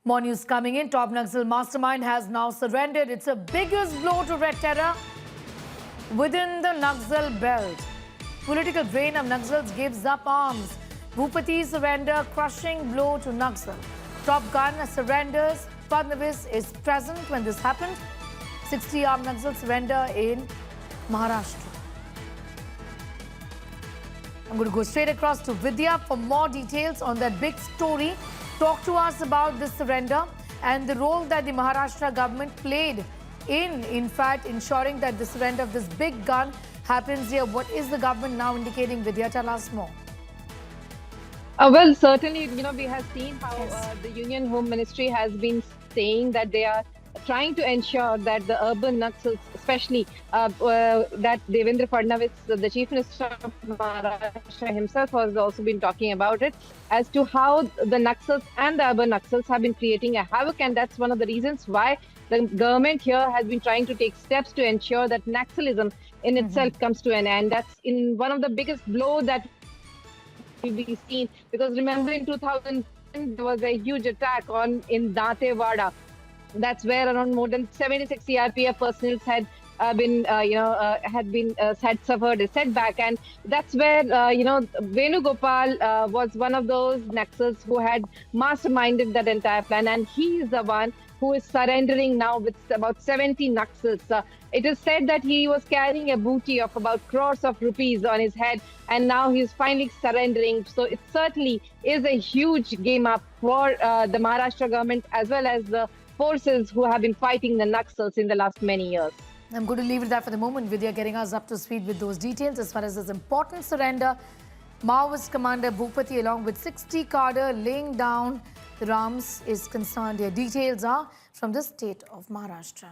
More news coming in. Top Naxal mastermind has now surrendered. It's the biggest blow to Red Terror within the Naxal belt. Political brain of Naxals gives up arms. Bhupati surrender, crushing blow to Naxal. Top gun surrenders. Fadnavis is present when this happened. 60 armed Naxal surrender in Maharashtra. I'm going to go straight across to Vidya for more details on that big story. Talk to us about this surrender and the role that the Maharashtra government played in fact, ensuring that the surrender of this big gun happens here. What is the government now indicating? Vidya, tell us more. Well, certainly, we have seen how the Union Home Ministry has been saying that they are trying to ensure that the urban Naxals, especially that Devendra Fadnavis, the Chief Minister of Maharashtra himself, has also been talking about it, as to how the Naxals and the urban Naxals have been creating a havoc, and that's one of the reasons why the government here has been trying to take steps to ensure that Naxalism in itself comes to an end. That's in one of the biggest blow that will be seen, because remember in 2010 there was a huge attack in Dantewada. That's where around more than 76 CRPF personnel had suffered a setback, and that's where Venugopal was one of those Naxals who had masterminded that entire plan, and he is the one who is surrendering now with about 70 Naxals. It is said that he was carrying a booty of about crores of rupees on his head, and now he is finally surrendering. So it certainly is a huge game up for the Maharashtra government as well as the forces who have been fighting the Naxals in the last many years. I'm going to leave it there for the moment. Vidya getting us up to speed with those details as far as this important surrender. Maoist commander Bhupati along with 60 cadre laying down the arms is concerned. Their details are from the state of Maharashtra.